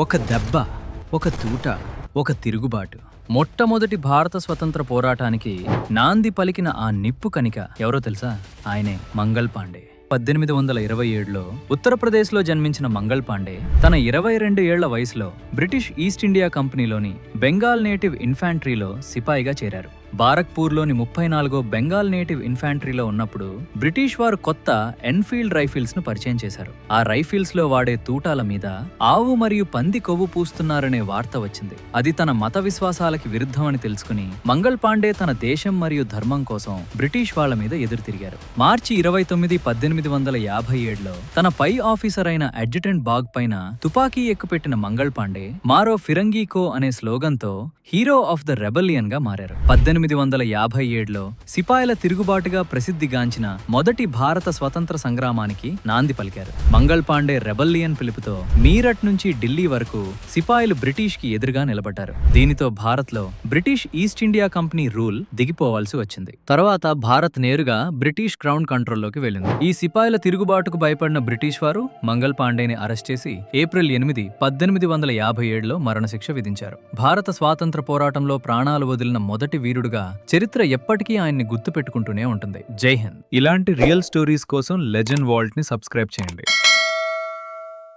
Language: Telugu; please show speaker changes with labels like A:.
A: ఒక దెబ్బ, ఒక తూట, ఒక తిరుగుబాటు. మొట్టమొదటి భారత స్వతంత్ర పోరాటానికి నాంది పలికిన ఆ నిప్పు కణిక ఎవరో తెలుసా? ఆయనే మంగల్ పాండే. 1827లో ఉత్తరప్రదేశ్లో జన్మించిన మంగల్ పాండే తన 22 ఏళ్ల వయసులో బ్రిటిష్ ఈస్ట్ ఇండియా కంపెనీలోని బెంగాల్ నేటివ్ ఇన్ఫాంట్రీలో సిపాయిగా చేరారు. బారక్పూర్లోని 34వ బెంగాల్ నేటివ్ ఇన్ఫాంట్రీలో ఉన్నప్పుడు బ్రిటిష్ వారు కొత్త ఎన్ఫీల్డ్ రైఫిల్స్ ను పరిచయం చేశారు. ఆ రైఫిల్స్ లో వాడే తూటాల మీద ఆవు మరియు పంది కొవ్వు పూస్తున్నారనే వార్త వచ్చింది. అది తన మత విశ్వాసాలకి విరుద్ధమని తెలుసుకుని మంగల్ పాండే తన దేశం మరియు ధర్మం కోసం బ్రిటిష్ వాళ్ల మీద ఎదురు తిరిగారు. మార్చి 29, 1857లో తన పై ఆఫీసర్ అయిన అడ్జుటెంట్ బాగ్ పైన తుపాకీ ఎక్కుపెట్టిన మంగల్ పాండే మారో ఫిరంగీకో అనే స్లోగన్తో హీరో ఆఫ్ ద రెబెలియన్ గా మారారు. 1857లో సిపాయిల తిరుగుబాటుగా ప్రసిద్ధిగాంచిన మొదటి భారత స్వతంత్ర సంగ్రామానికి నాంది పలికారు. మంగల్ పాండే రెబెలియన్ పిలుపుతో మీరట్ నుంచి ఢిల్లీ వరకు సిపాయిలు బ్రిటిష్ కి ఎదురుగా నిలబడ్డారు. దీనితో భారత్ లో British East India Company rule దిగిపోవాల్సి వచ్చింది. తర్వాత భారత్ నేరుగా బ్రిటిష్ క్రౌన్ కంట్రోల్లోకి వెళ్ళింది. ఈ సిపాయిల తిరుగుబాటుకు భయపడిన బ్రిటిష్ వారు మంగల్ పాండేని అరెస్ట్ చేసి ఏప్రిల్ 8, 1857లో మరణశిక్ష విధించారు. భారత స్వాతంత్ర పోరాటంలో ప్రాణాలు వదిలిన మొదటి వీరుడుగా చరిత్ర ఎప్పటికీ ఆయన్ని గుర్తుపెట్టుకుంటూనే ఉంటుంది. జై హింద్.
B: ఇలాంటి రియల్ స్టోరీస్ కోసం లెజెండ్ వాల్ట్ ని సబ్స్క్రైబ్ చేయండి.